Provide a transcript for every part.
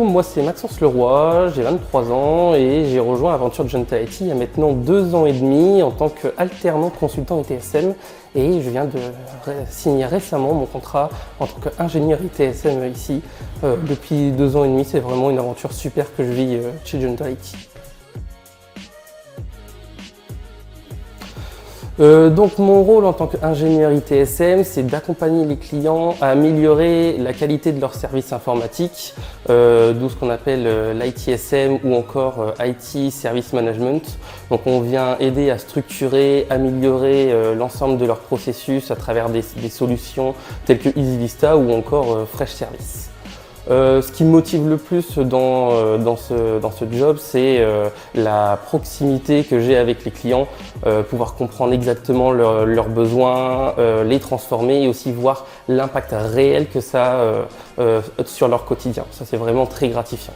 Moi c'est Maxence Leroy, j'ai 23 ans et j'ai rejoint l'aventure de Junta IT il y a maintenant 2 ans et demi en tant qu'alternant consultant ITSM et je viens de signer récemment mon contrat en tant qu'ingénieur ITSM ici. Depuis 2 ans et demi, c'est vraiment une aventure super que je vis chez Junta IT. Donc mon rôle en tant qu'ingénieur ITSM, c'est d'accompagner les clients à améliorer la qualité de leurs services informatiques, d'où ce qu'on appelle l'ITSM ou encore IT Service Management. Donc on vient aider à structurer, améliorer l'ensemble de leurs processus à travers des solutions telles que EasyVista ou encore Fresh Service. Ce qui me motive le plus dans ce job, c'est la proximité que j'ai avec les clients, pouvoir comprendre exactement leurs besoins, les transformer et aussi voir l'impact réel que ça a sur leur quotidien. Ça, c'est vraiment très gratifiant.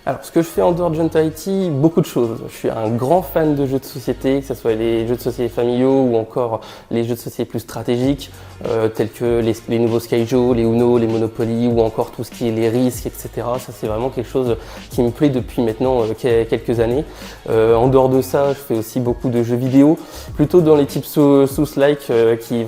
Alors, ce que je fais en dehors de Junta IT, beaucoup de choses. Je suis un grand fan de jeux de société, que ce soit les jeux de société familiaux ou encore les jeux de société plus stratégiques, tels que les nouveaux Skyjo, les Uno, les Monopoly ou encore tout ce qui est les risques, etc. Ça, c'est vraiment quelque chose qui me plaît depuis maintenant quelques années. En dehors de ça, je fais aussi beaucoup de jeux vidéo, plutôt dans les types Souls-like qui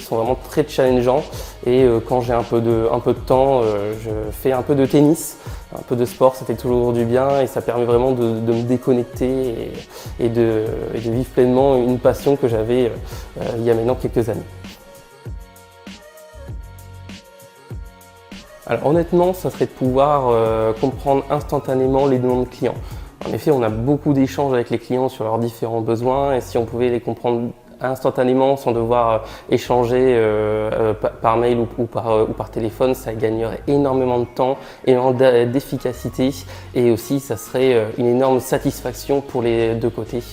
sont vraiment très challengeants. Et quand j'ai un peu de temps, je fais un peu de tennis. Un peu de sport, ça fait toujours du bien et ça permet vraiment de me déconnecter et de vivre pleinement une passion que j'avais il y a maintenant quelques années. Alors honnêtement, ça serait de pouvoir comprendre instantanément les demandes clients. En effet, on a beaucoup d'échanges avec les clients sur leurs différents besoins et si on pouvait les comprendre instantanément sans devoir échanger par mail ou par téléphone, ça gagnerait énormément de temps, énormément d'efficacité et aussi ça serait une énorme satisfaction pour les deux côtés.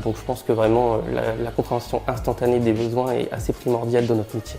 Donc je pense que vraiment la compréhension instantanée des besoins est assez primordiale dans notre métier.